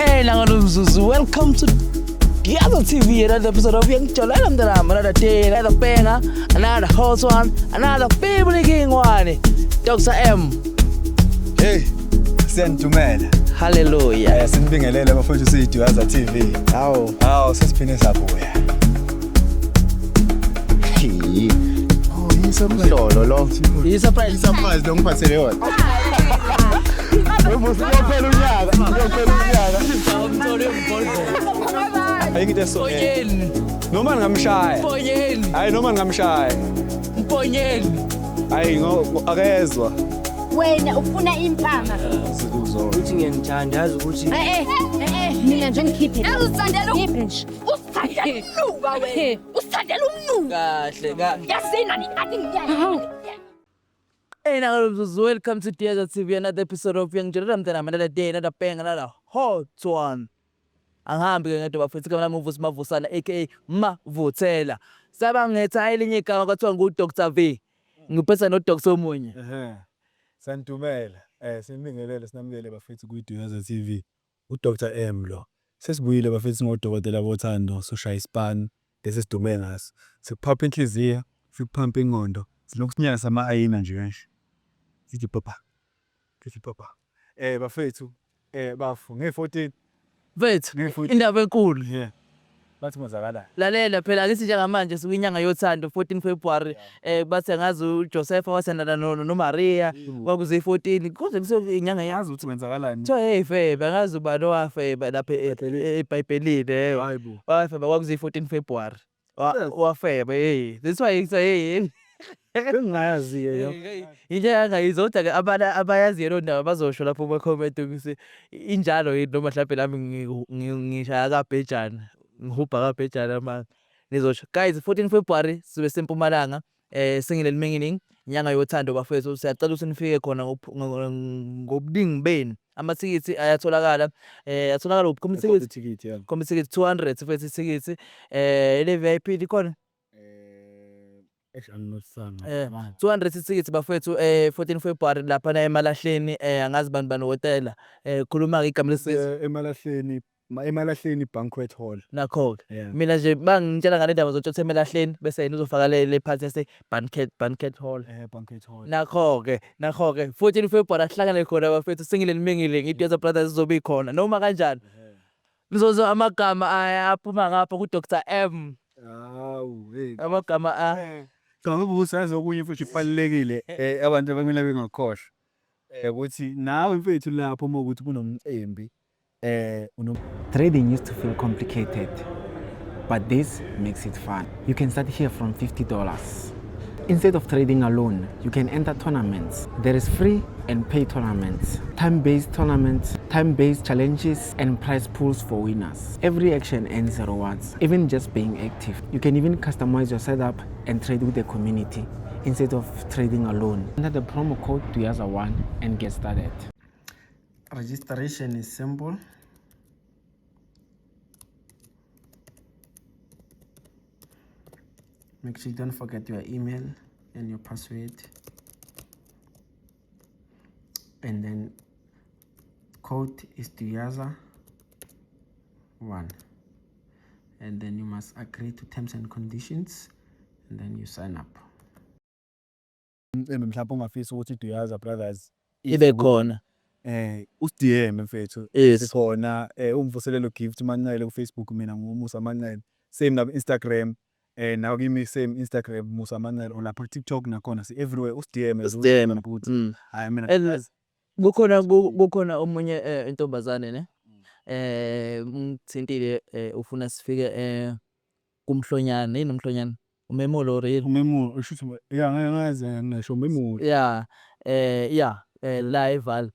Hey, Nangaluzuzu, welcome to the other TV, another episode of Young Chola, another day, another banger, another hot one, another family king one. Dr. M. Hey, Sentumela. Hallelujah. Sinibingelele abafowethu siyiDuyaza TV. Hawo sesiphine sabuya. Surprise lo. Surprise lo ngiphathele yona. Uyophela unyaka. Ayikho so. Noma ngamshaya. Hayi noma ngamshaya. Mponyeni. Hayi akezwa. Wena ufuna impama. Uthi ngiyangithanda yazi ukuthi Mina nje ngikhiphe. Uzithandela nje. Usithandela umnuka wena. Usithandela umnuka. kahle. Yasina nikathi ngiyaya. Hey, Nangaluzuzu, welcome to Duyaza TV, another episode of Young Chola, another day, another banger, another hot one. Angihambi ke ngedwa bafethu kama Muvus Mavusana aka Mavuthela. Sabangetha elinye igama kwathiwa nguDr V. Ngiphetha noDr omunye. Santumela. Sinibingelele sinamukele bafethu kuDuyaza TV. uDr M lo. Sesibuyile bafethu ngodokotela bothando, soshaya ispan, lesidume ngaso. Sikuphapha inhliziyo, sikuphampa ingqondo. Silokusinyana sama-ayina nje kanje. Sithi papa. Bafethu, bafu nge-14. Mfethu, indaba enkulu. Yeah. Bathi kwenzakala. Lalela phela akithi njengamanje sikuyinyanga yothando 14 February bathe ngazi uJoseph wasendana noMaria kwakuze 14 kuze kuse inyanga yazi Ukuthi kwenzakalani? kuthiwa hey Febe ngazi ubani owafeba lapha eBhayibhelini Hayibo. wafeba kwakuze 14 February wafeba hey that's why it's hey Bengayazi yo. into yangayizoda ke abayazi lo ndaba bazosho lapho kuma comment ukuthi injalo yini noma mhlawumbe nami ngishaya kaBhejana ngihubha kaBhejana manje nizosho guys 14 February sibe sempumalanga singile limingini inyanga yothando bafethu siyacela ukuthi nifike khona ngobuningi beni amathikithi ayatholakala atholakala Ticket. komthikithi 200 futhi ithikithi ile VIP likhona Actually not sang. 200 ithikithi bafethu 14 February lapha na eMalahleni angazi bani hotela khuluma ke igama lesizwe Emalahleni Banquet Hall. nakho Yeah. mina nje bangitshela ngale ndaba zotsho eMalahleni bese yena uzofaka le party yase Banquet Hall Banquet Hall. nakho ke 14 February ahlangane khona bafethu singile limingile ngiDuyaza Brothers sizobe ikhona noma kanjani lizozo amagama ayaphuma ngapha kuDr M Hawu hey. amagama Cha ubusazi okunye futhi kubalekile abantu abamina bengakhohlwa. Ukuthi nawe mfethu lapho uma ukuthi kunomcimbi Trading used to feel complicated, but this makes it fun. You can start here from $50. Instead of trading alone, you can enter tournaments. There is free and paid tournaments, time-based tournaments, time-based challenges, and prize pools for winners. Every action earns rewards, even just being active. You can even customize your setup and trade with the community instead of trading alone. Enter the promo code Duyaza1 and get started. Registration is simple. Make sure you don't forget your email and your password. And then code is Duyaza1. And then you must agree to terms and conditions and then you sign up. mhlawumbe ungafisa ukuthi Duyaza Brothers ibe khona usidm mfethu Yes. sikhona umvuselelo gift Mancele ku Facebook mina ngumusa Mancele same na Instagram nawo kimi same Instagram Musa Mancele lapha TikTok nakhona si everywhere usidm hayi mina kukhona omunye intombazane ne ngithintile ufuna sifike kumhlonyana inomhlonyana umemulo real umemulo ushuthi ngazi ngisho umemulo live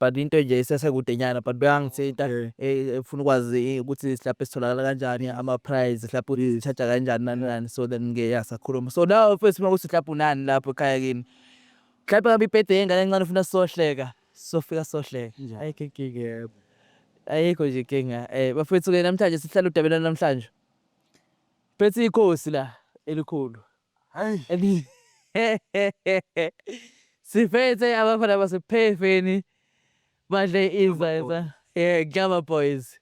but into nje isesekudenyana but bayangithinta ufuna ukwazi ukuthi silapha sitholakala kanjani ama prize lapho sithatha kanjani nani so then ngeyasakhuluma so now first makuthi lapho nani lapho ekhaya kini mhlawumbe ngabe ibhede yengane encane ufuna sohleka sofika sohleka ayikeke ayikho nje inkinga bafethu ke namhlanje sihlala udabela namhlanje phethe ikhosi la elikhulu hayi siphethe abafana basephefeni badle izaza Glamour Boys.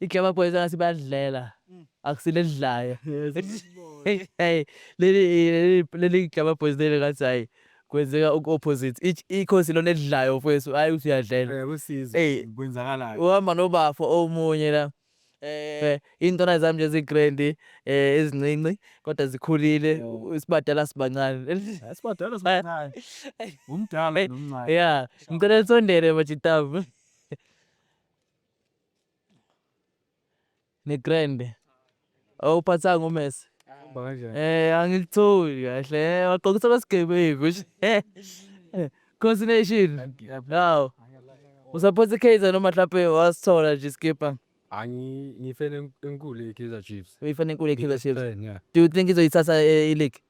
I-Glamour Boys angathi bayadlela. Akusile edlayo. Hey, leli Glamour Boys leli ngathi hayi kwenzeka opposite. Ikhosi lona edlayo mfowethu hayi uthi uyadlela. Usizo. Hey. Kwenzakalayo. Uhamba nobafo omunye la. Intwana zami nje zigrand ezincinci kodwa zikhulile isibadala sibancane. Asibadala sibancane. Umdala nomncane. Yeah, ngicela nisondele bajitavu. Ne grand. Awuphathanga uMessi. Kanjani? Angilitholi kahle. Waqokisa kwesigebengu. Coordination. Hawu. Usupport Kaizer noma mhlawumbe wasithola nje skipper. Ngifene enkulu iKaizer Chiefs. Uyifana enkulu eKaizer Chiefs. Yeah. Do you think izoyithatha i-league?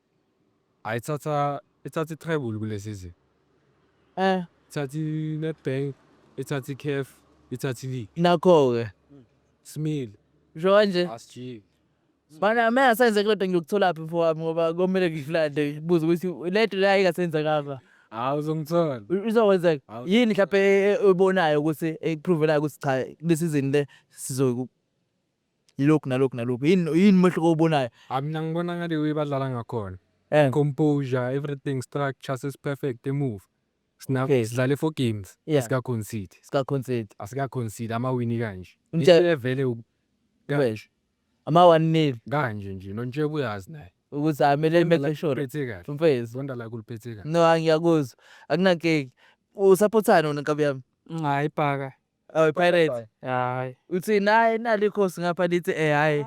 Ayithatha i-treble kule season. Ithatha i-Nedbank, ithatha i-CAF, ithatha i-league. Nakho ke. Smil. Usho kanje? Asiji. Mana asenze kodwa ngiyokuthola laphi mfowami ngoba komele ngiflande buza ukuthi letho la ingasenzekanga. Uzongithola. Izokwenzeka. Yini mhlawumbe ubonayo ukuthi ekupruvelayo ukuthi cha le season le sizo yilokhu nalokhu. Yini mehluko obonayo? Mina ngibona ngathi uyibadlala ngakhona. Eh. Composure, everything structure is perfect, the move. Okay. Sidlale 4 games. Yeah. Sika concede. Ska concede. Ama-win kanje. Nje- Vele kanje. Ama-1-0 Kanje nje. Nontshebe uyazi naye. ukuthi amele make sure. Uphethe kahle. Mfethu. Zonda la kuliphethe kahle. No angiyakuzwa. Akunankinga. Usupportani wena nkabi yami? Hayi phaka. Oh Pirates. Hayi. Uthi naye nali khosi ngapha lithi hayi.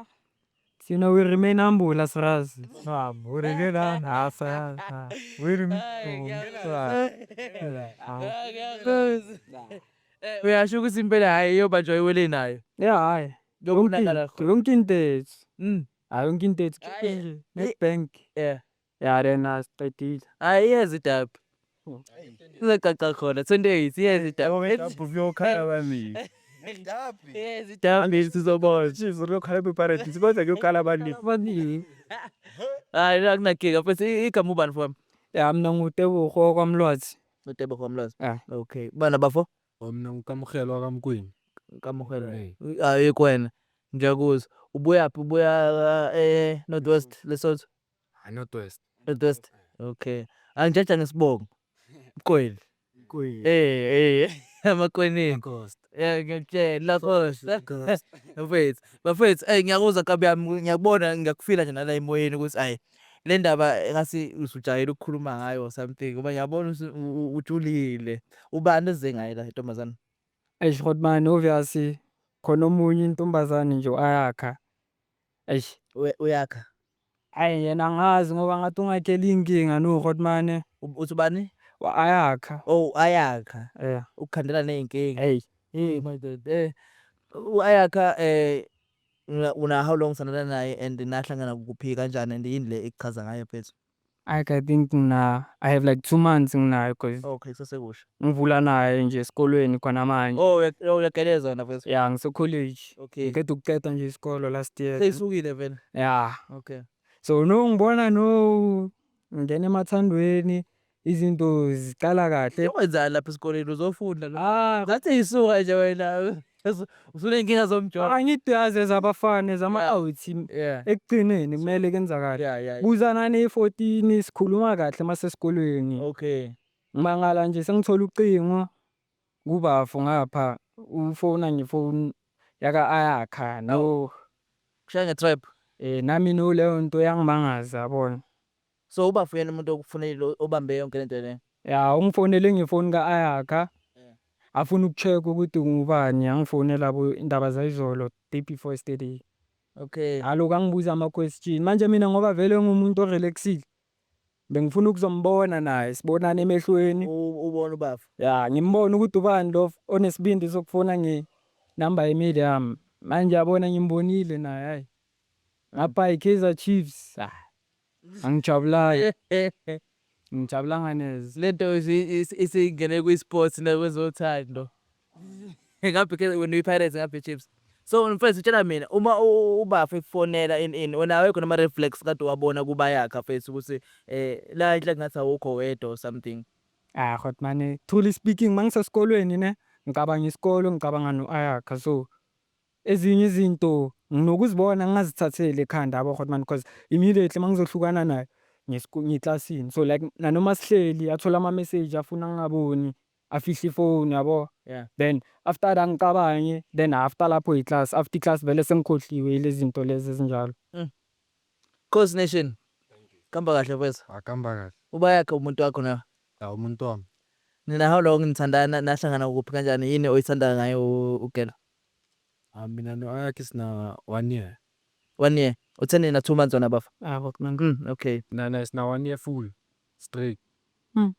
Thina we remain humble as ras. We remain nasa. We remain. Uyasho ukuthi impela hayi yobanjwa iwele nayo. Yeah, hayi. Yonke Yonke into ethu. Mm. Hayi yonke into ethu. Hayi. Nedbank. Yeah. Yeah, rena siqedile. Hayi yezi dab. Uzacaca khona 28 yezi dab. Uyokhala bani? Yezi dab sizobona. Chiefs uyokhala bePirates. Kodwa kuyokhala bani? Abaningi. Hayi akunankinga futhi igama ubani mfowami? Yeah, mina ngutebogo kwamlwazi. Utebe khomlazi. Ah. Okay. Bana bafo? Mina ngikamkhelo kaMkwini. Kamohela. Hey. Hayi kwena. Ngiyakuzwa. Ubuyaphi? Ubuya Northwest Lesotho? Northwest. Northwest. Okay. Angijaja nesibongo. Mkweli. Kwini. Amakwenini. Coast. Ngiyakutshela la Costa. Mfethu. Bafethu ngiyakuzwa kabi yami ngiyakubona ngiyakufila nje nala emoyeni ukuthi ayi le ndaba engasi usujayela ukukhuluma ngayo or something ngoba ngiyabona ujulile. Ubani eze ngayo la intombazana? Eish Godman obviously khona omunye intombazane nje ayakha. Eish. Uyakha. Hayi yena ngazi ngoba ngathi ungakhela inkinga no Godman. Uthi bani? Ayakha. Oh ayakha. Yeah. Ukukhandela nezinkinga. Hey. My God. Uyakha una how long sanana naye and nahlangana kuphi kanjani and yini le ekuchaza ngayo phethu? I think I have like 2 months nginayo because Okay sesekusha. ngivula naye nje esikolweni khona manje. Oh uyageleza wena phethu. Yeah, ngise college. Okay. Ngikade ukuqeda nje isikolo last year. Seyisukile vele. Yeah. Okay. So ngibona ngene emathandweni izinto zicala kahle. Wenzani lapha esikoleni uzofunda lo? Ngathi yisuka nje wena. Usunenkinga zomjobo. Angidaze zabafana zama-out. Yeah. Ekugcineni kumele kenzakala. Yeah. Kuzana ne-14 sikhuluma kahle masesikolweni. Okay. Ngimangala nje sengithola ucingo kubafu ngapha ufona ngifone yaka ayakha no Kushaya ngetrap. nami no leyo nto yangimangaza yabona. So ubafuyena umuntu okufunela obambe yonke lento le. Ya ungifonele ngefoni ka-ayakha. Afuna ukucheck ukuthi ngubani yangifonela labo indaba zayizolo day before yesterday. Okay. Aloku angibuza ama-question manje mina ngoba vele ngumuntu orelaxile bengifuna ukuzombona naye sibonane emehlweni. Ubona ubafu. Ya ngimbona ukuthi ubani lo onesibindi sokufona ngenamba yemidi yami manje yabona ngimbonile naye hayi ngapha iKaizer Chiefs angijabulayo ngijabulanga neze. Lento isingene kwi-sports nakwezothando. Ngapha ke when uyiPirates ngapha Chiefs. So mfethu tshela mina uma ubafu ekufonela in wena awekho nama reflex kade wabona kuba yakha mfethu ukuthi la inhle ngathi awukho wedwa or something. Godman truly speaking mangisesikolweni ne ngicabanga isikolo, ngicabanga no-Ayakha. So ezinye izinto nginokuzibona ngingazithatheli ekhanda yabo hot man, because immediately mangizohlukana naye ngiklasini. So like nanoma sihleli athola ama-message afuna ngingaboni, afihle ifoni yabo. Yeah. Then after that ngicabange, then after lapho i-class, after i-class vele sengikhohliwe yile zinto lezi ezinjalo. Khosi Nation. Kamba kahle mfethu. Akamba kahle. Ubayakha umuntu wakho na. Hawu umuntu wami. Nina how long nithandana nahlangana kuphi kanjani? Yini oyithanda ngayo ugela? Mina no-Ayakha sina 1 year. 1 year. Utheni na 2 months wona bafa? Hot man. Okay. Nana sina 1 year full straight. Mm.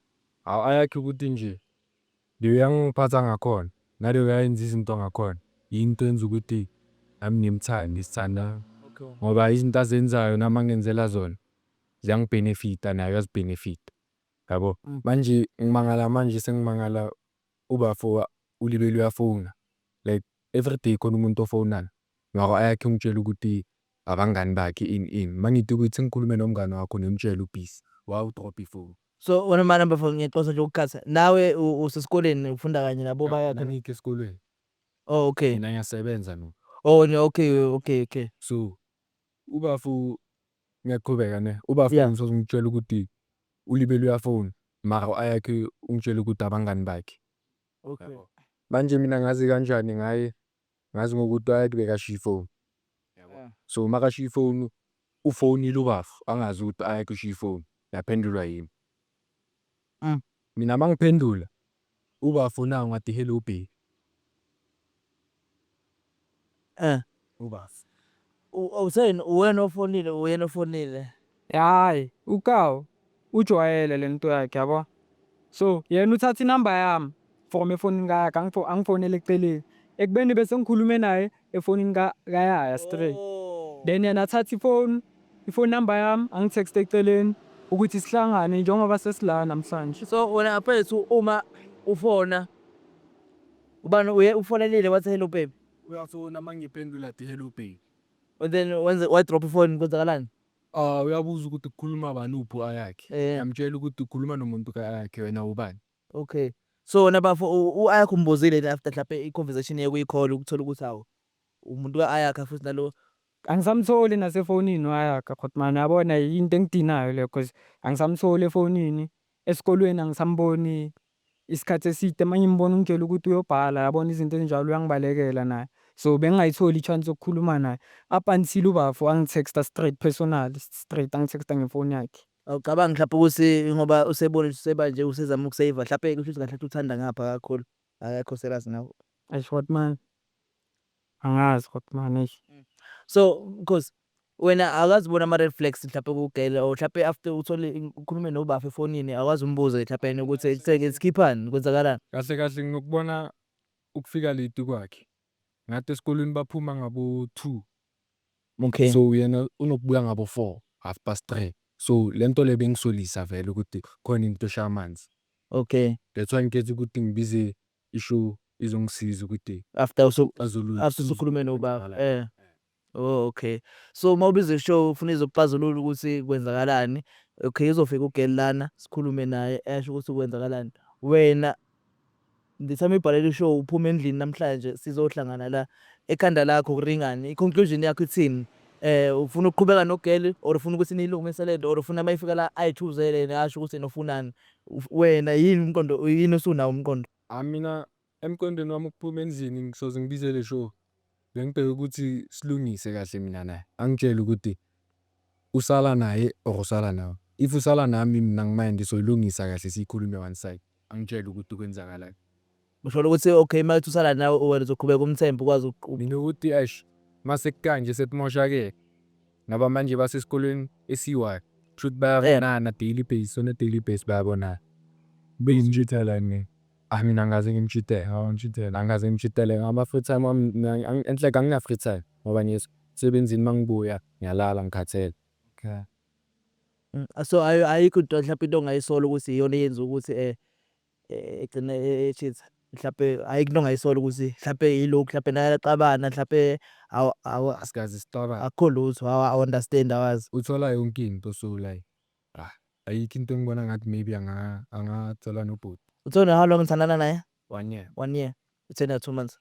Hawu Ayakha ukuthi nje leyo yangiphatha ngakhona, naleyo yayenza izinto ngakhona. Into enza ukuthi nami ngimthande, sithanda. Ngoba izinto azenzayo nama ngenzela zona ziyangibhenefita naye uyazibhenefita. Yabo. Manje ngimangala manje sengimangala ubafo ulibele uyafona. Like every day khona umuntu ofonana. Ngakho Ayakha ngitshela ukuthi abangani bakhe in. Mangithi ukuthi ngikhulume nomngane wakho nemtshela ubisi. Wow drop ifoni. So wena manje bafa ngiyaqosa nje ukukhatha. Nawe usesikoleni ufunda kanye nabo bayakha. Ngikho esikolweni. Oh okay. Mina ngiyasebenza no. Oh okay. So ubafo ngiyaqhubeka ne. Ubafo Yeah. ngizongitshela ukuthi ulibele uyafona. Mara Ayakha ungitshela ukuthi abangani bakhe. Okay. Manje mina ngazi kanjani ngaye, ngazi ngokuthi Ayakha bekashiya ifoni. Yeah. So makashiya ifoni, ufonile ubafo angazi ukuthi Ayakha ushiya ifoni, yaphendulwa yimi. Mina mangiphendula ubafo nawo ngathi hello babe. Ubafo. Useni wena ofonile. Hayi, uKawu ujwayele lento yakhe yabo. So yena uthatha inamba yami from efonini yakhe angifonele eceleni. Ekubeni bese ngikhulume naye efonini kayaya straight. Then yena athatha ifoni number yami angitext eceleni ukuthi sihlangane njengoba sesilana namhlanje. So wena aphethu uma ufona ubani ufonelile wathi hello babe. Uyafona mangiphendula athi hello babe. And then wa drop ifoni kwenzakalani? Uyabuza ukuthi kukhuluma bani uphi Ayakha. Ngiyamtshela ukuthi ukhuluma nomuntu kaAyakha wena ubani. Okay. So wena bafo uAyakha umbuzile after mhlawumbe i-conversation yekuyicall ukuthola ukuthi hawo umuntu kaAyakha futhi nalo Angisamtholi nasefonini Ayakha hot man, yabona into engidinayo leyo, because angisamtholi efonini. Esikolweni angisamboni isikhathi eside, manje ngimbona ungitshela ukuthi uyobhala, yabona izinto ezinjalo uyangibalekela naye. So bengingayitholi i-chance yokukhuluma naye up until ubafo angitexta straight personal, straight angitexta ngefoni yakhe. awucabangi mhlawumbe ukuthi ngoba usebona seba nje usezama ukusave mhlawumbe kusho ukuthi kahle uthanda ngapha kakhulu akakho serious nawe. Eish hot man, angazi hot man eish. So because wena akazibona ama red flags mhlawumbe kugela or mhlawumbe after uthole ukhulume nobafo efonini akwazi umbuza mhlawumbe ukuthi sikhiphani kwenzakalani. Kahle kahle ngokubona ukufika late kwakhe. Ngathi esikolweni baphuma ngabo 2. Okay. So yena unokubuya ngabo 4, 3:30. So lento le bengisolisa vele ukuthi khona into eshamanzi. Okay. That's why ngikhethe ukuthi ngibize ishow izongisiza ukuthi After azolu usukhulume nobaba. Oh okay. So mawubiza ishow ufuna izokuxazulula ukuthi kwenzakalani. Okay izofika ugelana sikhulume naye esho ukuthi kwenzakalani. Wena ndithama ibhalela ishow uphuma endlini namhlanje sizohlangana la ekhanda lakho kuringani. I-conclusion yakho ithini? Ufuna ukuqhubeka nogeli or ufuna ukuthi nilungise lento or ufuna mayifika la ayithuzele asho ukuthi nofunani. Wena yini umqondo yini usunawo umqondo? Mina emkondweni wami ukuphuma endlini ngisoze ngibize le show. Bengibheka ukuthi silungise kahle mina naye. Angitshela ukuthi usala naye or usala nawe. If usala nami mina ngimind soyilungisa kahle sikhulume one side. Angitshela ukuthi kwenzakala. Usho ukuthi okay manje usala nawe wena uzoqhubeka umthembu ukwazi Mina ukuthi eish mase kanje setimoshake. Ngaba manje basesikolweni esiwa. Truth bayabona na daily base, on a daily base bayabona. Bengimjithela ni. Mina ngaze ngimjithele, ngimjithela, ngaze ngimjithele ngama free time wami enhle ngina free time ngoba nje sebenzini mangibuya ngiyalala ngikhathele. Okay. So ayikho into mhlawumbe into ongayisola ukuthi iyona eyenza ukuthi egcine echitha. Mhlawumbe ayikho into ongayisola ukuthi mhlawumbe yilokhu mhlawumbe naye axabana mhlawumbe Asikazi story. akho lutho understand awazi. Uthola yonke into so like ayikho into engibona ngathi maybe angathola nobhuti. Uthona how long uthandana naye? 1 year. 1 year. uthe 2 months.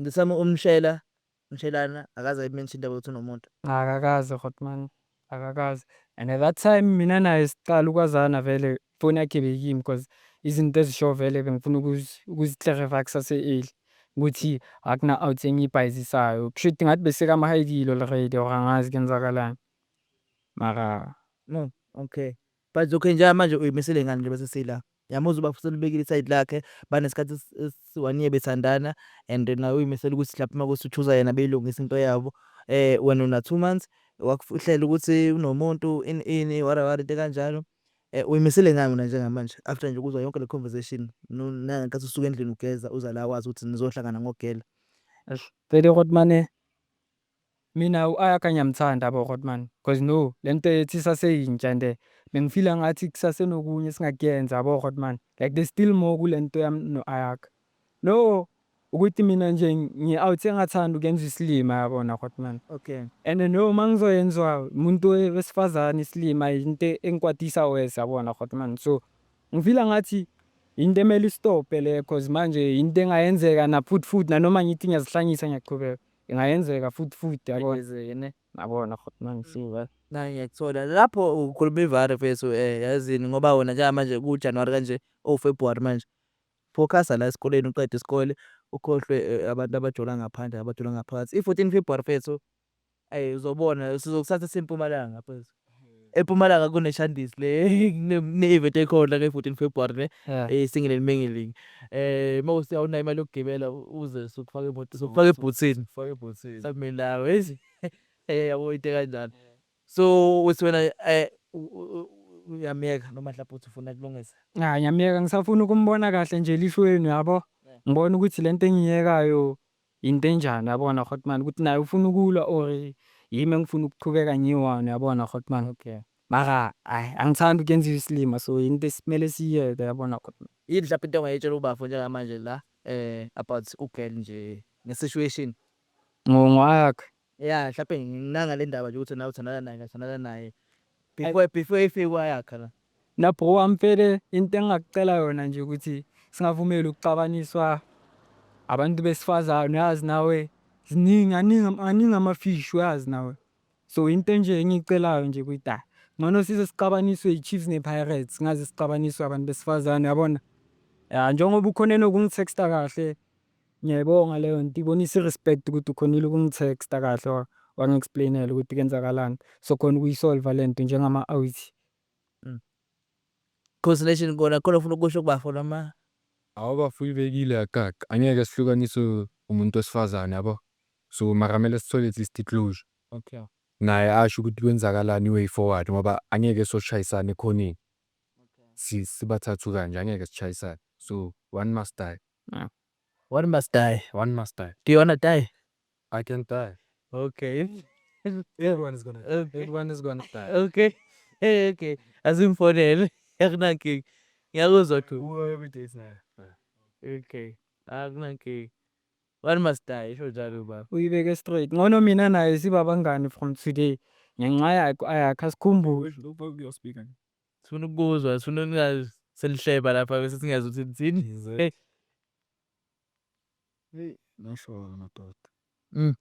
Ngisama umshelana akaze ayimention indaba yokuthi unomuntu. Akakaze Hotman, akakaze. And at that time mina naye siqala ukwazana vele ifoni yakhe ibekimi cause izinto ezisho vele bengifuna ukuzi-clarify kusase-early ukuthi akuna-out engiyibhayizisayo. Kushuthi ngathi besekamahayikile already or angazi kwenzakalani. Mara No, okay. But okay njengamanje uyimisele ngani nje bese sila? Yamuzwa uba selibekile isayidi lakhe banesikhathi esi-1 year bethandana and nawe uyimisele ukuthi mhlawumbe makuwukuthi u-choose-a yena beyilungisa into yabo. Wena una 2 months wakuhlela ukuthi unomuntu ini wara into kanjalo. Uyimisele ngani wena njengamanje after nje ukuzwa yonke le conversation nangenkathi usuka endlini ugeza uza la wazi ukuthi nizohlangana ngogela. vele Hotman mina u-Ayakha ngiyamthanda yabo Hotman cause no lento yethu isaseyintsha and bengifila ngathi kusasenokunye esingakuyenza yabo Hotman. Like there's still more kulento yami no-Ayakha. No, ukuthi mina nje ngi-out engathanda ukuyenza isilima yabona Hotman. Okay. And no mangizoyenza umuntu wesifazane isilima into engikwatisa wese yabona Hotman. So ngifila ngathi into emele istophe le cause manje into engayenzeka na futhi nanoma ngithi ngiyazihlanyisa ngiyaqhubeka ingayenzeka futhi yabona. Yabona Hotman so Nayi ngiyakuthola lapho ukhuluma ivara mfethu yazini ngoba wena njengamanje ku-January kanje February manje focus la esikoleni uqede isikole ukhohlwe abantu abajola ngaphandle abajola ngaphakathi. I-14 February mfethu uzobona sizokuthatha eseMpumalanga mfethu. EMpumalanga kuneShandisi le ne-event ekhona nge-14 February ne Singing and Mingling. Mawukuthi awunayo imali yokugibela uze sokufaka imoto sokufaka ebhuthini samile nawe yabo into kanjalo. So uthi wena uyamyeka noma mhlawumbe uthi ufuna kulungisa. ngiyamyeka ngisafuna ukumbona kahle nje elishweni yabo. Ngibona ukuthi lento engiyekayo into enjani yabona Hotman ukuthi naye ufuna ukulwa or yimi engifuna ukuqhubeka ngiyi-one yabona Hotman. Okay. Mara angithandi ukuyenza isilima so into esimele siyiyeke yabona Hotman. Yini mhlawumbe into ongayitshela ubafo njengamanje la about ugirl nje nge-situation? Ngo-Ayakha. Yeah, mhlawumbe nangale ndaba nje ukuthi nawe uthandana naye before ifike kwa-Ayakha la. Na bro wami vele into engingakucela yona nje ukuthi singavumeli ukuxabaniswa abantu besifazane uyazi nawe aningi amafishi uyazi nawe. So into nje engiyicelayo nje ukuthi ngcono size sixabaniswe i-Chiefs ne-Pirates singaze sixabaniswe abantu besifazane yabona. Njengoba ukhonene ukungithexta kahle ngiyayibonga leyo nto ibonisa i-respect ukuthi ukhonile ukungithexta kahle wangi-explainela ukuthi kwenzakalani so khona ukuyisolve le nto njengama-out. Consolation khona ufuna ukusho kubafo noma? Abafo uyibekile yakaka angeke sihlukaniswe umuntu wesifazane yabo. So mara kumele sithole at least i-closure. Okay. Naye asho ukuthi kwenzakalani i-way forward ngoba angeke soshayisana ekhoneni. Sibathathu kanje angeke sishayisane. So one must die. One must die. One must die. Do you wanna die? I can die. Okay. Everyone is gonna die. Okay. Okay. Azimfonele akunankinga. Ngiyakuzwa tu. Every day is now. Okay. Akunankinga. One must die isho njalo baba. Uyibeke straight. Ngono mina naye siba bangani from today. Ngenxa yakho Ayakha sikhumbule. Sifuna ukuzwa, sifuna ungazi selihleba lapha bese singazi ukuthi nithini. Hey, nasho madoda.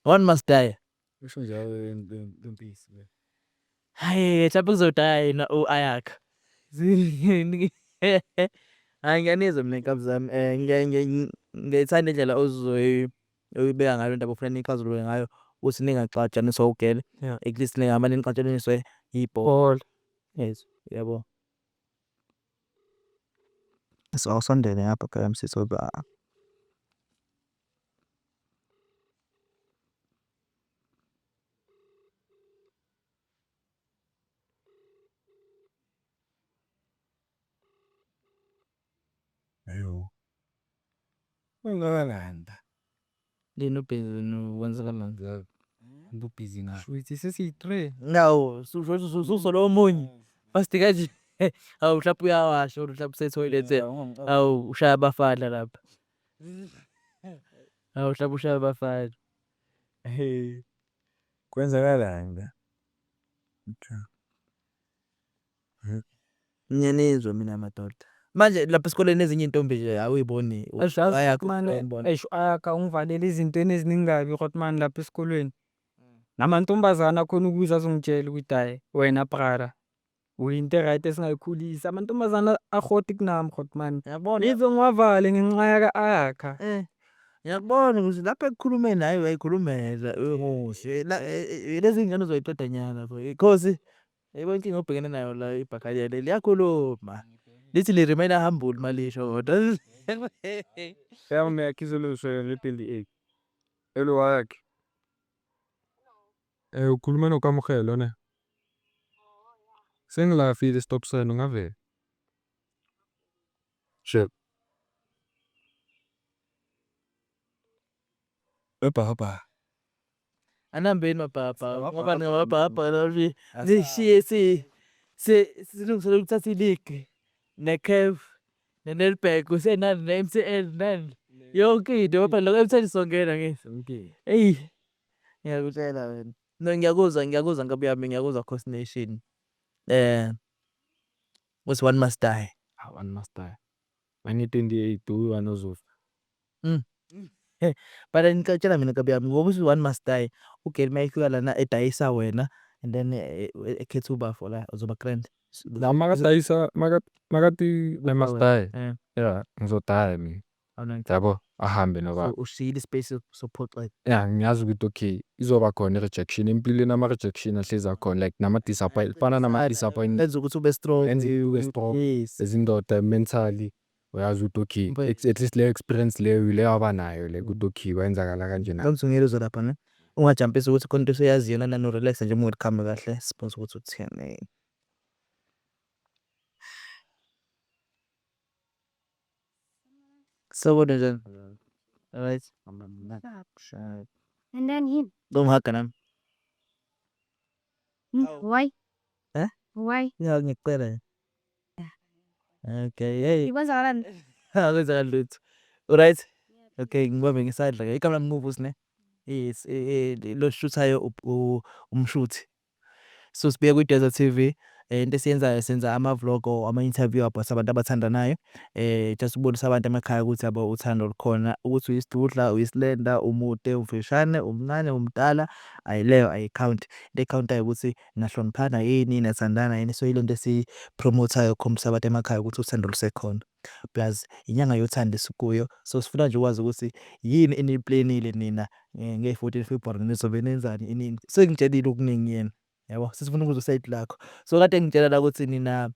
One must die. Usho njalo lempisi. Hayi, mhlawumbe kuzodaya na u-Ayakha. Hayi ngiyanizwa mina nkabi zami. Ngiyayithanda indlela oyibeka ngayo indaba ofuna niyixazulule ngayo ukuthi ningaxatshaniswa ugele. At least ningahamba nixatshaniswe ibhola. Yes, yabo. So awusondele ngapha ka msisi oba. Ayo. Ungakalanda. Lino busy wenzakalani? Busy na. Shuthi sesi-3. No, susolo omunye. Masti kaje. Awu mhlawumbe uyawasha mhlawumbe usetoilet. Awu ushaya abafana lapha. Awu mhlawumbe ushaya abafana. Hey. Kwenzakalani la? Ngiyanizwa mina madoda. Manje lapha esikoleni ezinye intombi nje awuyiboni ayakha ungivalela izintweni eziningi kabi Rotman lapha esikolweni. Namantombazane akhona ukuza azongitshela ukuthi hayi wena brother uyinto e-right esingayikhulisa. Amantombazane akhoti kunami Rotman. Uyabona? Yize ngiwavale ngenxa Ayakha. Ngiyakubona ukuthi lapha ekukhulumeni naye uyayikhulumela muhle lezi ngane uzoyiqeda nyana because yebo inkinga obhekene nayo la ibhakanyana liyakhuluma lithi li remain humble malisho kodwa Yami yakhizelwe le-28. Hello wakhe. Ukhuluma noKamogelo ne? Sengilafile stop sign ungavela. Sure. Baba. anambeni mabhabha ngoba ngamabhabha lavi zishiye silungisele ukuthatha iligi neCAF neNedbank usenani ne-MTN nani yonke into phela lokho MTN songena ngithi hey ngiyakutshela wena no ngiyakuzwa ngabe yami ngiyakuzwa Coast Nation was one must die. One must die. Manye 28 uyi-1 ozofa. But ngicatshela mina kabi yami ngoba uthi one must die ugeli mayifika lana edayisa wena and then ekhetha ubafo la uzoba grand La makadayisa makati le must die. eh Yeah, ngizodaya mina. awunanto Yabo ahambe noba. ushiyile ispace sophoxa Yeah, ngiyazi ukuthi okay izoba khona i-rejection empilweni ama-rejection ahlezi akhona like nama-disappoint fana nama-disappoint lenza ukuthi ube strong enze ube strong yes ezindoda mentally uyazi ukuthi okay at least leyo experience leyo abanayo le ukuthi okay wenzakala kanje na ngomzungelo uzolapha ne ungajampisa ukuthi konke useyaziyo nano relax nje uma ukhamba kahle suppose ukuthi uthene so njani alright And then him. ngomhaga nami Why? Eh? Why? ngiyacela okay hey Ikwenzakalani? akwenzakala lutho alright okay ngibambe ngesandla ke igama lami Movus ne yes lo shuthayo umshuthi so sibuye ku Desert TV into esiyenzayo senza ama-vlog or ama-interview about abantu abathandanayo just ukubonisa abantu emakhaya ukuthi abo uthando lukhona ukuthi uyisidudla uyisilenda umude umfishane umncane umdala ayileyo ayi-count into e-countayo ukuthi nahloniphana yini nathandana yini so yilo nto esiyi-promote-ayo ukukhombisa abantu emakhaya ukuthi uthando lusekhona plus inyanga yothando esikuyo so sifuna nje ukwazi ukuthi yini eniyiplanile nina nge-14 February nizobe nenzani inini sengitshelile okuningi yena yabo sesifuna ukuzwa usayidi lakho so kade ngitshela la ukuthi nina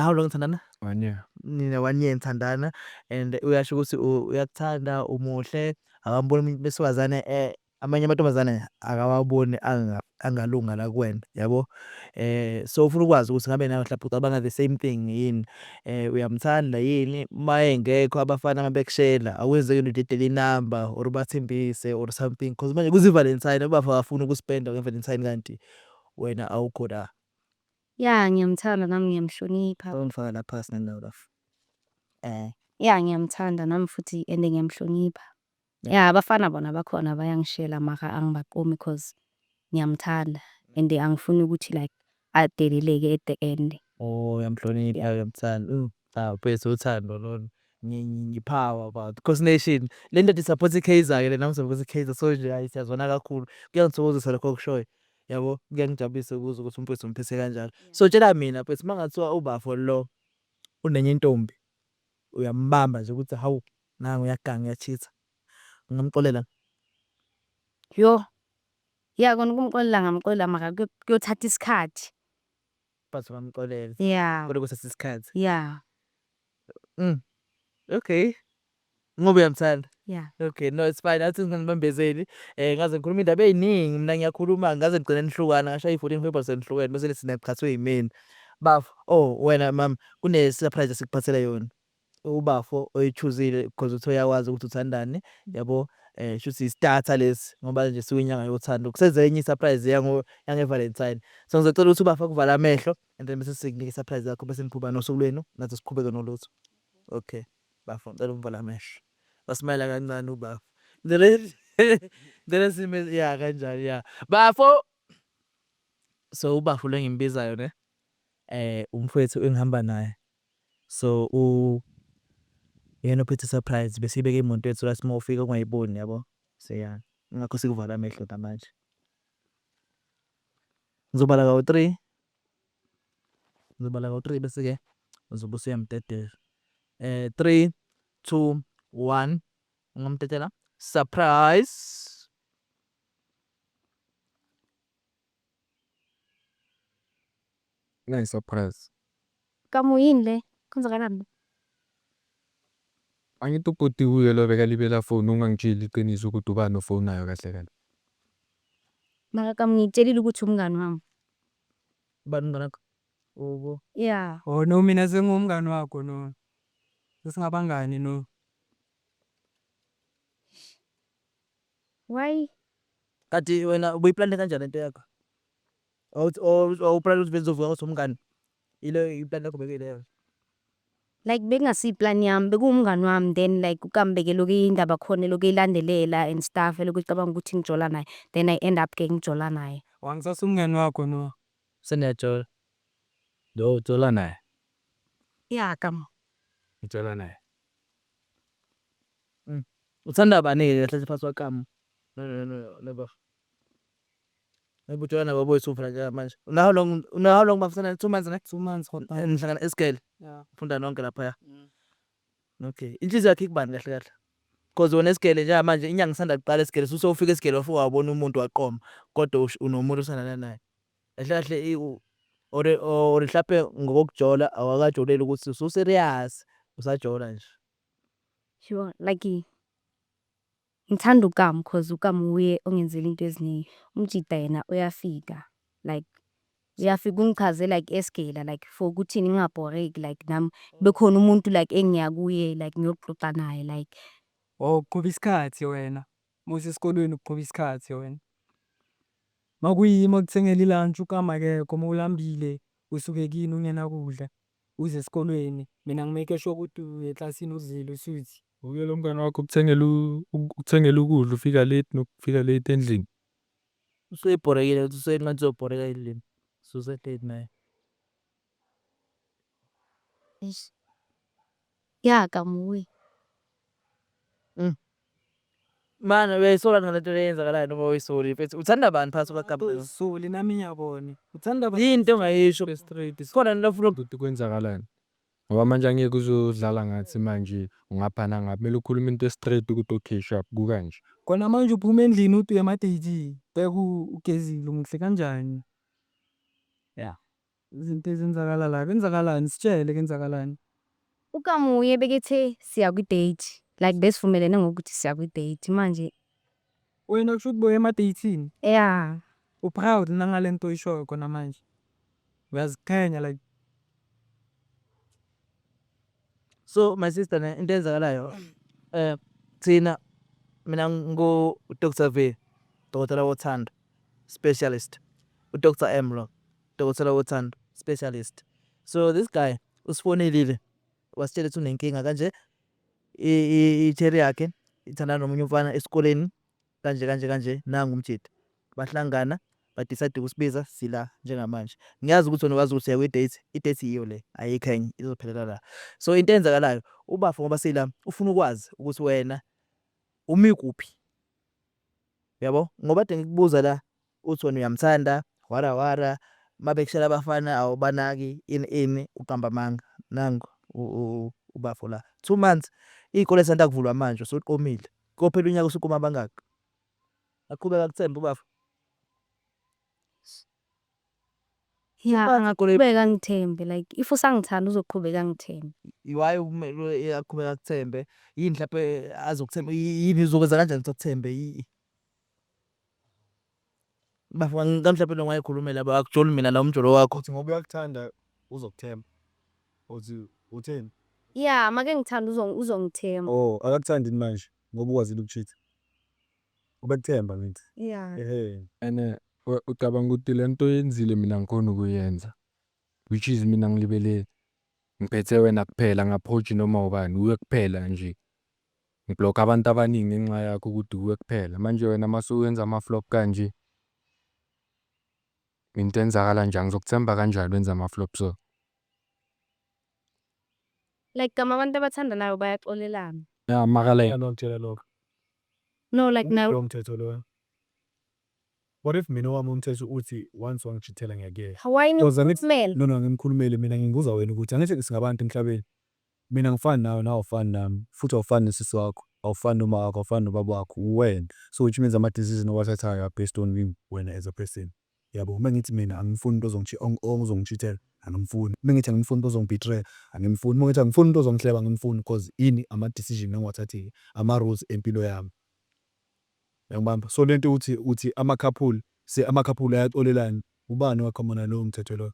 how long thandana 1 year. nina 1 year nithandana and uyasho ukuthi uyakuthanda umuhle akamboni besifazane amanye amantombazane akawaboni angalunga la kuwena yabo so ufuna ukwazi ukuthi ngabe nawe mhlawumbe ucabanga the same thing yini uyamthanda yini maye ngekho abafana mabekushela awenzeki udedele inamba or bathembise or something because manje kuzi Valentine abafa afuna ukuspenda ngeValentine kanti wena awukho la Yeah, ngiyamthanda nami ngiyamhlonipha. ungifaka la phasi nalo lafu Yeah, ngiyamthanda nami futhi and ngiyamhlonipha. Yeah, abafana bona bakhona bayangishela maka angibaqomi because ngiyamthanda and angifuni ukuthi like adeleleke at the end. uyamhlonipha uyamthanda phese uthando lona ngipower about Coast Nation le nto support iKaizer ke lena ngizobe iKaizer so nje hayi siyazwana kakhulu kuyangithokozisa lokho okushoyo yabo kuyangijabulisa ukuzwa ukuthi umfowethu umphese kanjalo so tshela mina mfowethu mangathiwa ubafo lo unenye intombi uyambamba nje ukuthi hawu nangu uyaganga uyachitha ngamxolela Yo. Yeah, kona ukumxolela ngamxolela maka kuyothatha isikhathi. but ngamxolela Yeah. kodwa kusase isikhathi Yeah. okay ngoba uyamthanda Yeah. okay no it's fine athi ngibambezeli ngaze ngikhuluma indaba eziningi mina ngiyakhuluma ngaze ngigcine nihlukana ngasho i14 February nihlukene bese lethi neqhathwe yimini bafo wena mama kune surprise sikuphathela yona ubafo oyichuzile because uthi uyakwazi ukuthi uthandane yabo shuthi starter lesi ngoba nje siwinyanga yothando kusenze enye surprise yange Valentine so ngizocela ukuthi ubafo kuvala amehlo and then bese sikunika surprise yakho bese niphuba nosuku lwenu nathi siqhubeke nolutho okay bafo ngicela uvala amehlo basimela kancane ubafo ndele sime ya kanjani ya bafo so ubafo lengimbizayo ne umfowethu engihamba naye So yena uphethe surprise bese ibeke imoto yethu la uma ufika ungayiboni yabo. So yeah, ngakho sikuvala amehlo manje. Ngizobala ka-3. Ngizobala ka-3 bese ke uzobe usuyamdedela. 3, 2, 1 ungamdedela. Surprise. Nayi-surprise. Kamu yini le? Kwenzakalani? Angithi ubhuti kuye lo bekalibela phone ungangitsheli iqiniso ukuthi ubani ofonayo kahle kahle. Mara kamu ngitshelile ukuthi umngani wami. Ubani umngani wakho? Ubo. Yeah. Oh no, mina sengumngani wakho no. Sesingabangani no. Why? Kanti wena ubuyiplane kanjani into yakho? Awuplani ukuthi benizovuka ngosomngani? Ile iplani yakho bekuyileyo. Like bekungasiyi-plan yami, bekuwumngani wami then like ukambeke lokhu indaba khona lokhu eyilandelela and stuff lokhu ecabanga ukuthi ngijola naye then I end up ke ngijola naye. Wangisasumngani wakho no. Seniyajola. Lo ujola naye. Yeah, kamu. Ujola naye. Uthanda bani kahle password kami? No, never. Ujola nabo boys ufuna nje manje. How long bafuna 2 months ne? 2 months kodwa. Nihlangana eScale. Yeah. Ufunda nonke lapha. Okay. Inhliziyo yakho ikubani kahle kahle? Because wona eScale nje manje inyanga isanda kuqala eScale usofika eScale wafika wabona umuntu waqoma kodwa unomuntu osana naye. Kahle kahle or mhlawumbe ngokujola awakajoleli ukuthi usu serious usajola nje. Sure, like ngithanda ukamu cause ukamu uye ongenzela into eziningi. Umjida yena uyafika. Like uyafika ungichaze like eScale like for ukuthi ngingabhoreki like nami bekhona umuntu like engiya kuye like ngiyoxoxa naye like. Oh, uqhuba isikhathi wena. Musa esikolweni uqhuba isikhathi wena. Makuyimi okuthengela ilunch ukama akekho mawulambile usuke kini ungena kudla. Uze esikolweni mina ngimake sure ukuthi uye eklasini udlile usuthi. Uye lo mngani wakho ukuthengela ukudla ufika late nokufika late endlini. Usuyibhorekile usengathi uzobhoreka endlini. Ususelate naye. Eish. Yeah, kamu uye. Manje uyayisola ngalento eyenzakalayo noma uyisoli mfethu. Uthanda bani phakathi kwakabili? Soli nami ngiyabona. Uthanda bani? Yini into ongayisho? Straight. Khona nilafuna Ukuthi kwenzakalani. Ngoba manje angeke uzodlala ngathi manje ungaphana ngapha. Kumele ukhulume into straight ukuthi okay sharp kukanje. Kona manje uphuma endlini uthi uyama-date. Bheka ugezile umuhle kanjani? Yeah. Izinto ezenzakala la. Kwenzakalani? Sitshele kwenzakalani? Ukamu uye bekethe siya kwi-date. Like besivumelene ngokuthi siya kwi-date manje. Wena kusho ukuthi boya ema-dating. Yeah. U-proud nangalento oyishoyo khona manje. Uyaziqhenya like. So my sister ne into eyenzakalayo thina mina Dr. V, dokotela wothando, specialist. uDr Emlo, dokotela wothando, specialist. So this guy usifonelile wasitshela ukuthi unenkinga kanje i-cherry yakhe ithanda nomunye umfana esikoleni kanje nangu umjida. Bahlangana badecide ukusibiza sila njengamanje. Ngiyazi ukuthi wena wazi ukuthi uya kwi-date, i-date yiyo le ayikho enye izophelela la. So into eyenzakalayo ubafo ngoba sila ufuna ukwazi ukuthi wena umi kuphi. Yabo ngoba ade ngikubuza la uthi wena uyamthanda wara mabekushela abafana awubanaki ini uqamba manga nangu ubafo la 2 months izikole sanda kuvulwa manje soqomile kophela unyaka usukuma bangaka aqhubeka kuthemba ubafo. Yeah, Angaqhubeka angaqhubeka ngithembe like if usangithanda uzoqhubeka ngithembe. why kumele aqhubeka kuthembe yini mhlawumbe azokuthemba yini izokwenza kanjani ukuthembe bafo ngamhlawumbe lo ngayikhulumela laba akujoli mina la umjolo wakho Uthi ngoba uyakuthanda uzokuthemba. Utheni? Yeah, make ngithanda uzongithemba. Oh, akakuthandi manje ngoba ukwazile ukucheat. Ubekuthemba ngithi. Yeah. Ehhe. And ucabanga ukuthi lento yenzile mina ngikhona ukuyenza. Which is mina ngilibele ngiphethe wena kuphela ngapproach noma ubani uwe kuphela nje. Ngiblock abantu abaningi ngenxa yakho ukuthi uwe kuphela. Manje wena mase uyenza ama-flop kanje. Into enzakala nje ngizokuthemba kanjani wenza ama-flop so. Like abantu abathandanayo bayaxolelana. Yeah, mara like Anokutshela lokho. No, like now Lo mthetho lo. What if mina wami umthetho uthi once wangijithela ngiyakuyeka? why Because angithi smell? no ngimkhulumele mina nginguza wena ukuthi angithi singabantu emhlabeni. Mina ngifani nawe nawe awufani nami futhi awufani nesisi wakho, awufani noma wakho, awufani nobaba wakho, uwena. So which means ama-decision owathathayo are based on me wena as a person. Yabo, uma ngithi mina angifuni umuntu ozongishithela, angimfuni. Uma ngithi angifuni umuntu ozongibetray, angimfuni. Uma ngithi angifuni umuntu ozongihleba, angimfuni because ini ama-decision engiwathathile, ama-rules empilo yami. Uyangibamba? So lento uthi ama-couple ayaxolelana, ubani owakhomona lowo mthetho loyo?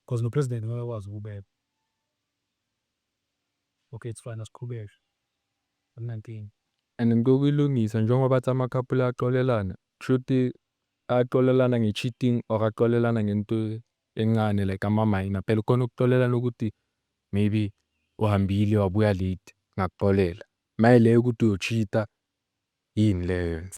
Because no-president ngeke akwazi ukubeka. Okay, it's fine, asiqhubeke. Akunankinga. and ngokuyilungisa njengoba bathi ama-couple ayaxolelana, kushuthi ayaxolelana nge-cheating or axolelana ngento encane like ama-minor. Phela khona ukuxolelana ukuthi maybe uhambile wabuya late ngakuxolela. Mayile ukuthi uyo-cheat-a yini leyo.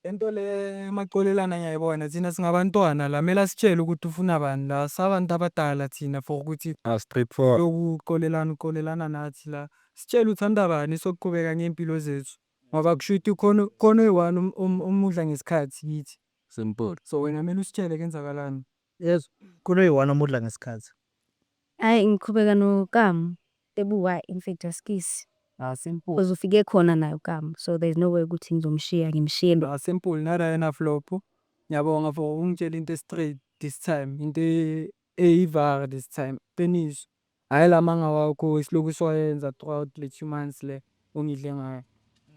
Into le maxolelana ngiyayibona thina singabantwana la mele asitshele ukuthi ufuna bani la sabantu abadala thina for ukuthi Straightforward. uxolelana nathi la sitshele uthanda bani sokuqhubeka ngempilo zethu ngoba kushuthi khona oyi-one umudla ngesikhathi kithi. Simple. So wena mele usitshele kenzakalani. Yes, kunoyi-one omudla ngesikhathi. Hayi ngiqhubeka noKamu tebuwa infectious kiss. Simple. Because ufike khona naye uKamu. So there's no way ukuthi ngizomshiya ngimshiye. Simple nara yena flop. Ngiyabonga for ungitshela into straight this time. Into eyivara this time. Qiniso. Hayi la manga wakho isiloku siwayenza throughout le 2 months le ungidle ngayo.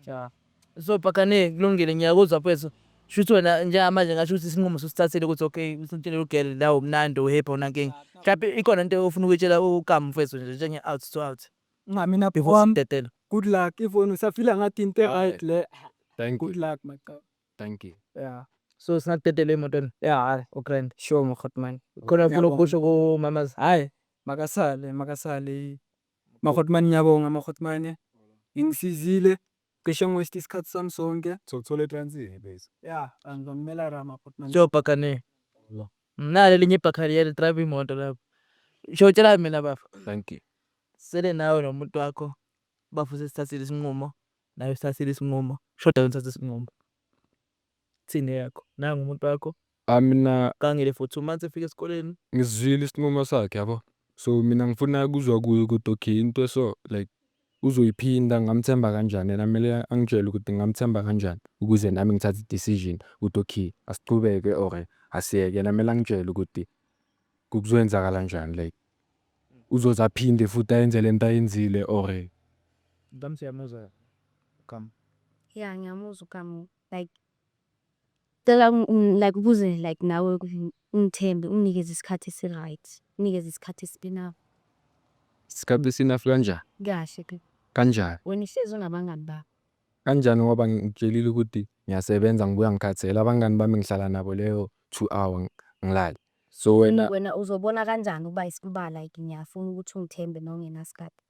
Ja. So Pakane kulungile ngiyakuzwa mfethu. Shuthi wena njengamanje ngasho ukuthi isinqumo sosithathile ukuthi okay usintshele ugele la umnandi uhappy unankinga. Mhlawumbe ikhona into ofuna ukuyitshela uKamu mfethu nje njenge out to out. Mina Before wami sidedela. good luck if wena usafila ngathi into right le. Thank Good you. luck my God. Thank you. Yeah. So singadedela emotweni. Yeah, Ugrand. sure Mkhotman. Khona ufuna ukusho kumamazi. Hayi makasale Mkhotman ngiyabonga Mkhotman. Ingisizile cishe ngwesti isikhathi sami sonke. Sokuthola etransini base. Yeah, angizomela ra Mkhotman. So Pakane. Nale linye ibhakari yele drive imoto lapho. Sho tshela mina bafa. Thank you. Sele nawe nomuntu wakho bafuse sithathile isinqumo nawe sithathile isinqumo. Shoda uthathe isinqumo. Thine yakho. Nanga umuntu wakho. Mina Kangile for 2 months efika esikoleni. ngisizwile isinqumo sakhe yabo. So mina ngifuna ukuzwa kuye ukuthi okay into so like uzoyiphinda ngamthemba kanjani yena kumele angitshele ukuthi ngamthemba kanjani ukuze nami ngithathe i-decision ukuthi okay asiqhubeke or asiyeke. Yena kumele angitshele ukuthi kuzokwenzakala kanjani like uzoze aphinde futhi ayenze lento ayenzile or Ngamsiyamuzwa. Come. Yeah, ngiyamuzwa uKamu. Like cela like ubuze like nawe ungithembe unginikeze isikhathi esi-right. Unikeze isikhathi esipina isikhathi sinafika kanjani kahle ke. kanjani Wena ihlezi unabangani bakho. kanjani ngoba ngitshelile ukuthi ngiyasebenza ngibuya ngikhathele abangani bami ngihlala nabo leyo 2 hour ngilala. So Wena uzobona kanjani ukuba isikuba like ngiyafuna ukuthi ungithembe nongenasikhathi.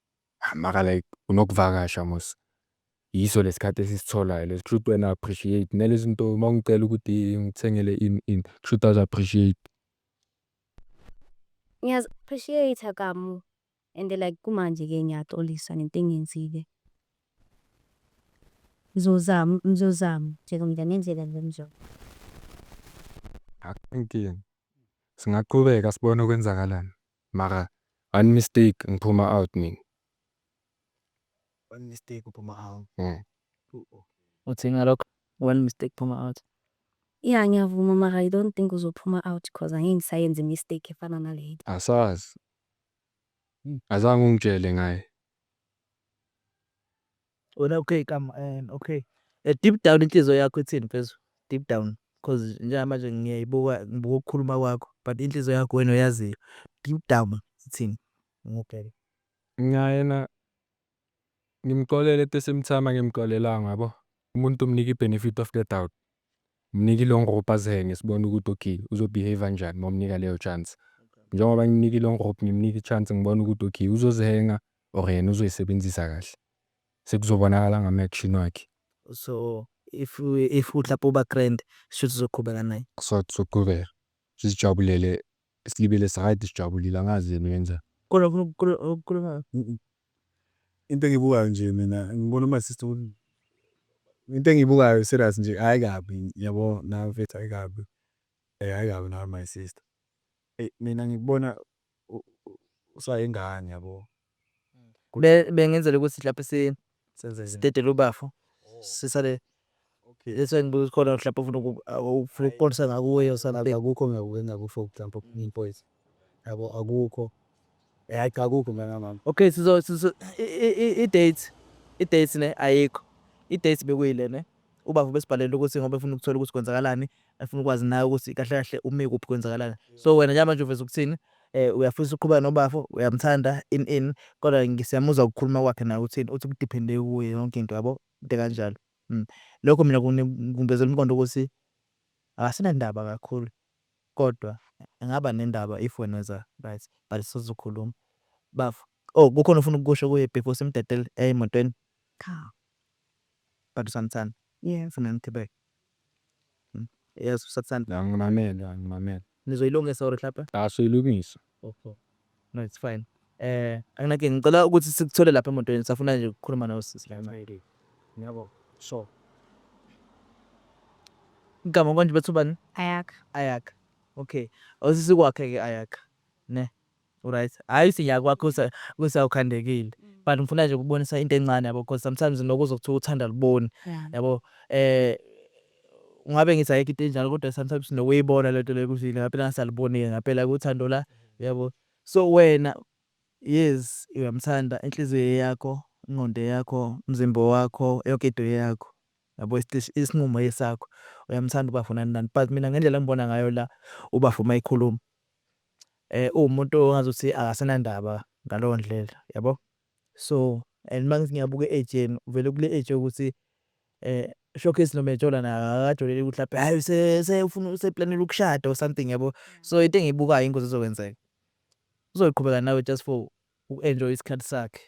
maka like unokuvakasha mos yiso lesikhathi esisitholayo lesithuthi wena appreciate nalezi zinto uma ngicela ukuthi ngithengele in should appreciate. Ngiyazi-appreciate Kamu and like kumanje ke ngiyaxolisa nento engiyenzile. Ngizozama njengoba nenzela njengoba. Akunkinga. Singaqhubeka sibone okwenzakalani. Mara one mistake ngiphuma out mina. One mistake uphuma out. Uthi ngalokho one mistake phuma out. Yeah, ngiyavuma mara I don't think uzophuma out because angeke ngisayenze mistake efana naleyo. Asazi. Azange ungitshele ngaye. Wena okay Come okay. Deep down inhliziyo yakho ithini phezulu? Deep down because njengamanje ngibuka ukukhuluma kwakho but inhliziyo yakho wena uyazi deep down ithini? Okay. Ngiyena ngimxolele tesemthama ngimxolelanga yabo. Umuntu umnika i-benefit of the doubt. Mnika ilongropha azenge sibone ukuthi okay uzobehave kanjani momnika leyo chance. Njengoba nginika ilongropha ngimnika i-chance ngibone ukuthi okay uzozihenga or yena uzoyisebenzisa kahle. Sekuzobonakala ngama-action wakhe. So if uhlapha uba grand should uzoqhubeka naye. So soqhubeka. Sisijabulele isilibele sirayidi sijabulile angazi yena uyenza. Kodwa ufuna ukukhuluma into engiyibukayo nje mina ngibona my sister ukuthi into engiyibukayo serious nje hayi kabi yabo nawe mfethu hayi kabi. Hayi kabi nawe my sister. Mina ngikubona usayingane yabo. Bengenzela ukuthi mhlawumbe Senze sidedele ubafo sisale eso ngibuza khona mhlawumbe ufuna ukuqondisa ngakuye usana akukho ngakufo mhlawumbe impoise. Yabo akukho. Hayi cha akukho mama. okay sizo i-dates ne ayikho i-dates bekuyile ne ubafo besibhalela ukuthi ngoba efuna ukuthola ukuthi kwenzakalani afuna ukwazi nawe ukuthi kahle kahle umi kuphi kwenzakalani so wena njengamanje uveza ukuthini uyafisa ukuqhubeka nobafo uyamthanda in kodwa ngisiyamuzwa ukukhuluma kwakhe nawe uthini uthi kudiphende kuye yonke into yabo into kanjalo lokho mina kungivezela umqondo ukuthi akasenandaba kakhulu kodwa engaba nendaba if wena wenza right but sizokhuluma bafo kukhona ufuna ukusho kuye before simdedele emotweni Cha. but usamthanda Yes. ufuna nithibeke yes usathanda Ngimamele. nizoyilungisa or mhlawumbe Asoyilungisa. okay no it's fine anginake ngicela ukuthi sikuthole lapha emotweni safuna nje ukukhuluma nawe sisi la Yabo. So igama konje bethu bani Ayakha. okay awusisi kwakhe ke ayakha ne alright hayi siya kwakho kusawukhandekile but ngifuna nje ukubonisa into encane yabo because sometimes nokuzokuthiwa uthanda liboni Yeah. yabo ungabe ngithi ayikho into enjalo kodwa sometimes nokuyibona lento le ukuthi ngaphela ngasalibonile ngaphela kuthando la yabo so wena yes uyamthanda inhliziyo yakho ingqondo yakho umzimba wakho yonke into yakho yabo isinqumo esakho uyamthanda ubafo nani but mina ngendlela ngibona ngayo la ubafo mayikhuluma umuntu ongazuthi akasenandaba ngalowo ndlela yabo so and manje ngiyabuka e-age uvela kule age ukuthi showcase noMejola na akajoleli ukuthi lapha hayi sefuna useplanela ukushada or something yabo so into engiyibukayo ingozi ezokwenzeka uzoqhubeka nawe just for uenjoy isikhathi sakhe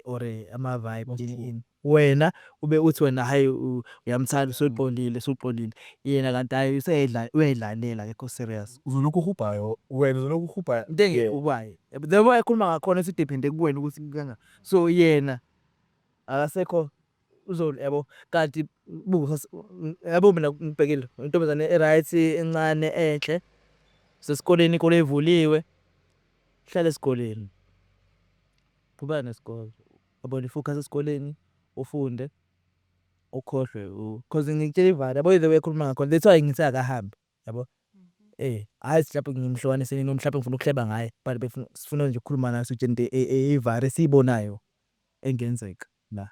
or ama vibe wena ube uthi wena hayi uyamthanda usuqondile yena kanti hayi uyayidlalela akekho serious uzolokhu uhubhayo wena uzolokhu uhubha into ubaye the way ekhuluma ngakhona sidiphinde kuwena ukuthi kanga so yena akasekho yabo kanti yabo mina ngibhekile intombazane eright encane enhle sesikoleni ikole evuliwe hlala esikoleni kuba nesikole yabo focus esikoleni ufunde ukhohlwe because ngikutshela ivana yabo the way ekhuluma ngakhona that's why ngithi akahambe yabo hayi mhlawumbe ngimhlowanise mhlawumbe ngifuna ukuhleba ngaye but sifuna nje ukukhuluma naye sitshente ivara esiyibonayo engenzeka la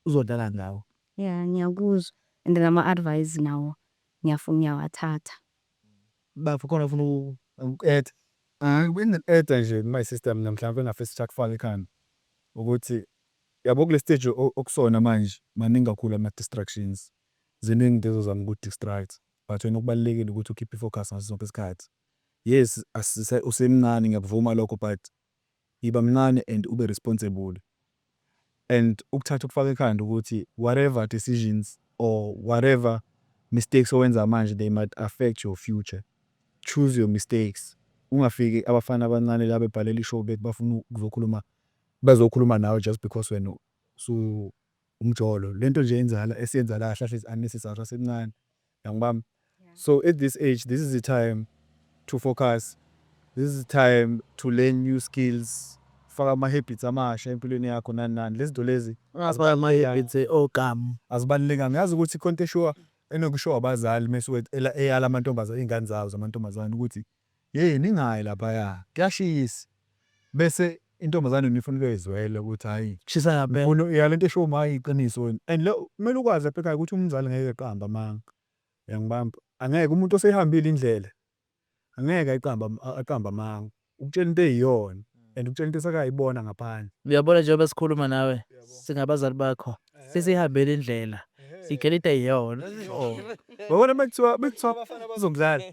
uzodlala ngawo Yeah, ngiyakuzwa and nama-advice nawo ngiyawathatha. bafo khona ufuna uku-add bengi-add nje my sister mina mhlawumbe engafisa ukufaka ekhanda ukuthi yabo kule stage okusona manje maningi kakhulu ama-distractions ziningi lezo zama uku-distract but wena okubalulekile ukuthi ukhiphe i-focus ngaso sonke isikhathi yes usemncane ngiyakuvuma lokho but iba mncane and ube responsible and ukuthatha ukufaka ekhanda ukuthi whatever decisions or whatever mistakes owenza manje they might affect your future. Choose your mistakes. Ungafiki abafana abancane la bebhalela ishow bethi bafuna bazokhuluma nawe just because wena umjolo lento nje enzala esiyenza la hlahla is unnecessary asemncane yangibamba. So at this age this is the time to focus, this is the time to learn new skills, faka ama-habits amasha empilweni yakho nani lezi zinto lezi asifaka ama-habits ogama azibalulekanga. Yazi ukuthi ikhonto eshowa enokushowa abazali mase eyala amantombazane iy'ngane zawo zamantombazane ukuthi yey ningayi laphaya kuyashisa bese intombazane nifuna ukuyizwela ukuthi hayi kushisa ngampela ufuna yala into eshowa uma iqiniso and lo kumele ukwazi lapha ekhaya ukuthi umzali ngeke eqamba amanga yangibamba. Angeke umuntu osehambile indlela angeke aqamba amanga ukutshela into eyiyona and ukutshela into esakayibona ngaphandle. uyabona njengoba sikhuluma nawe singabazali bakho sesihambele indlela sigela into eyiyona Wabona bekuthiwa abafana bazokudlala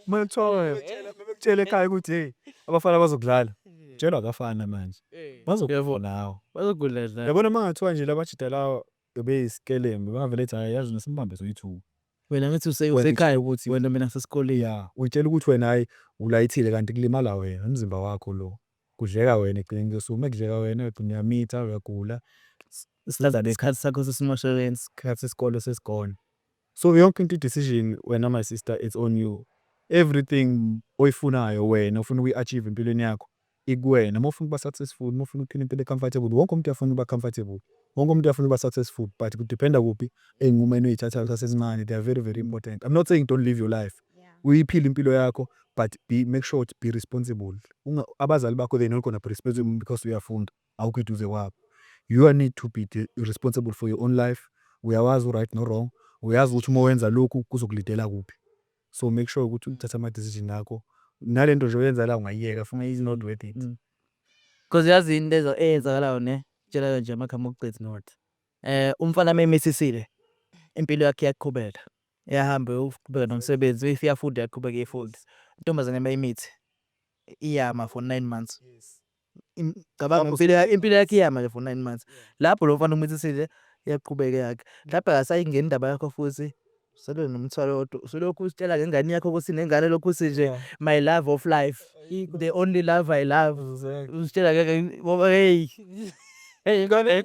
makuthiwa bekutshela ekhaya ukuthi hey abafana bazokudlala tshelwa akafana manje bazokuvuna nawo bazogudla yabona mangathiwa nje labajida lawo beyisikelembe bangavele ethi hayi yazi nesimbambe soyi-2 wena ngithi usekhaya ukuthi wena mina sesikoleni uyitshela ukuthi wena hayi ulayithile kanti kulimala wena umzimba wakho lo kudleka wena ekugcineni so mekudleka wena ugcina uyamitha uyagula Silaza lesikhathi sakho sesimosheleni. isikhathi sesikole sesigone. So yonke into i-decision wena my sister it's on you. Everything oyifunayo wena ufuna ukuyi-achieve empilweni yakho ikuwena. Uma ufuna ukuba successful, uma ufuna ukuphila impilo comfortable, wonke umuntu uyafuna ukuba comfortable, wonke umuntu uyafuna ukuba successful, but kudependa kuphi ey'nqumeni oy'thathayo kusasencane. They are very very important. I'm not saying don't live your life, uyiphile impilo yakho, but make sure to be responsible. Abazali bakho they not gonna be responsible because uyafunda awukho eduze kwabo. You need to be responsible for your own life. Uyawazi right no wrong, uyazi ukuthi uma wenza lokhu kuzokulidela kuphi. So make sure ukuthi uthatha ama-decision akho. Nalento nje oyenza la ungayiyeka for me is not worth it. Because yazi into eyenzakalayo ne tshela nje amakhambi okuqedza not. Umfana memisisile impilo yakhe iyaqhubeka. Yahamba uqhubeka nomsebenzi, if iyafunda yaqhubeka ifunda. Intombazane mayimithi iyama for 9 months. Cabanga impilo yakhe iyama for 9 months. Lapho lo mfana umisisile iyaqhubeka yakhe. Lapha asayingena indaba yakho futhi solo nomthwalo wodwa. Usulokhu usitshela ngengane yakho ukuthi nengane lokhu nje my love of life. The only love I love. Usitshela hey. Hey, ingane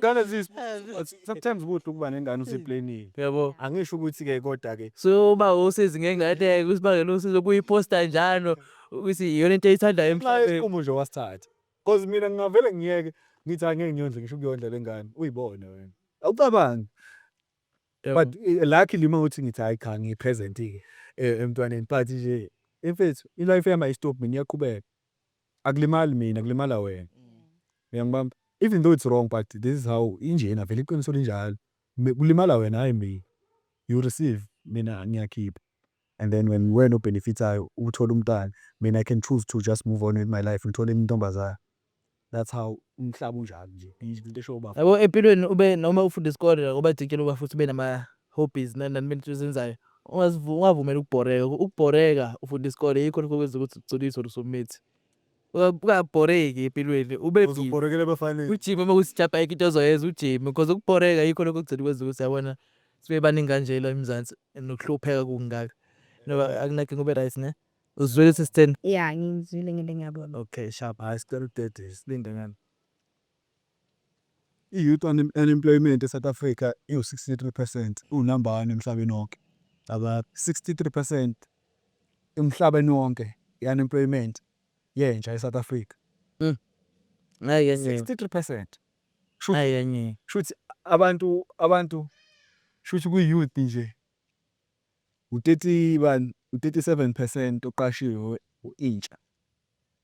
sometimes good ukuba nengane useplanini. Yabo. Angisho ukuthi ke kodwa ke So uba usizi ngengane kusibangela usizo kuyiposta njalo ukuthi iyona into eyithandayo emhlabeni. uma nje wasithatha. Because mina ngingavele ngiyeke ngithi angeke ngiyondle ngisho ukuyondla lengane. Uyibone wena. Awucabangi. But luckily mawuthi ngithi hayi cha ngipresent ke emntwaneni but nje mfethu ilife yami ayistop mina iyaqhubeka. Akulimali mina kulimala wena. Uyangibamba? Even though it's wrong but this is how injena vele iqiniso linjalo. Kulimala wena hayi mina. You receive mina ngiyakhipha. And then when wena ubenefitayo uthola umntana, mina I can choose to just move on with my life ngithole intombazana. That's how umhlaba unjalo nje. Into esho ba. Yabo empilweni ube noma ufunda isikole ngoba idikela uba futhi ube nama hobbies nani into ezenzayo. Ungavumela ukubhoreka. Ukubhoreka ufunda isikole yikho lokho kwenza ukuthi ugcine usumithi. Ukabhoreki empilweni ube uzubhorekele abafanele. ujime uma kusijapha into ozoyenza ujime because ukubhoreka yikho lokho kugcina kwenza ukuthi yabona sibe baningi kanje la eMzansi nokuhlupheka kungaka. Noba akunake kube right ne? Uzwele sister. Yeah, ngizwile ngile ngiyabona. Okay, sharp. Hayi sicela udede silinde ngani. I-youth unemployment eSouth Africa iwu-63%, unumber 1 emhlabeni wonke. Aba 63% emhlabeni wonke i-unemployment yentsha eSouth Africa. Hayi yenye. 63%. Hayi yenye. Shuthi abantu shuthi kuyi-youth nje u-37% oqashiwe intsha.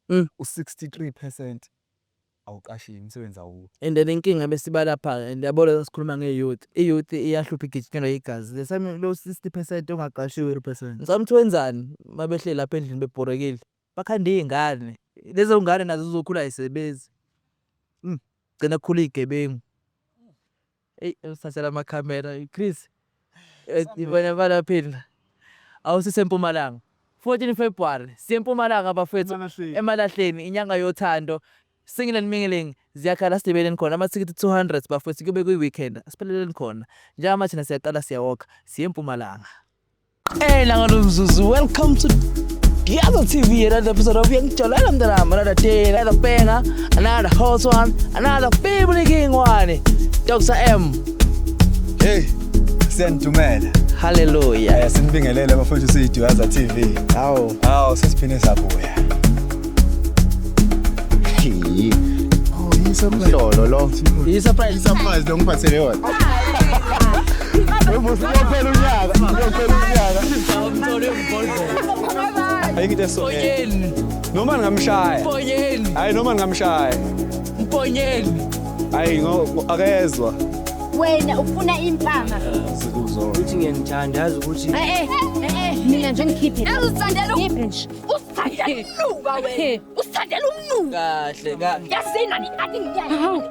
U-63% awuqashiwe umsebenzi awukho. And then inkinga besiba lapha and yabona sikhuluma nge-youth. I-youth iyahlupha igijinelwa igazi. Lesami lo 60% ongaqashiwe 3%. Ngisamthi wenzani mabehleli lapha endlini bebhorekile. Bakhanda izingane. Lezo ngane nazo zizokhula ayisebezi. Gcina kukhula igebengu. Usatshela amakhamera Chris. Ibona balaphila. Awusisempumalanga. 14 February siempumalanga bafethu eMalahleni inyanga yothando. Singing and mingling ziyakhala sidebeleni khona amathikithi 200 bafethu kube kuyi-weekend asipheleleni khona njengoba thina siyaqala siyawalk siyempumalanga. Langa nomzuzu, welcome to Giazo TV, another episode of Young Chola Mdaram, another day, another banger, another hot one, another family king one. Dr. M. Hey, sentumela. Hallelujah. Sinibingelele abafowethu siyiDwaza TV. Hawo sesiphine sabuya. Yisurprise lo. Yisurprise lo ngiphathele yona. Uyophela unyaka. Ayikho so. Noma ngamshaya. Hayi noma ngamshaya. Mponyeni. Hayi akezwa. Wena ufuna impama. Uthi ngiyangithanda yazi ukuthi Mina nje ngikhiphe. Uzithandela Nje. usithandela umnuka wena. Usithandela umnuka. kahle Yasina ni athi ngiyazi.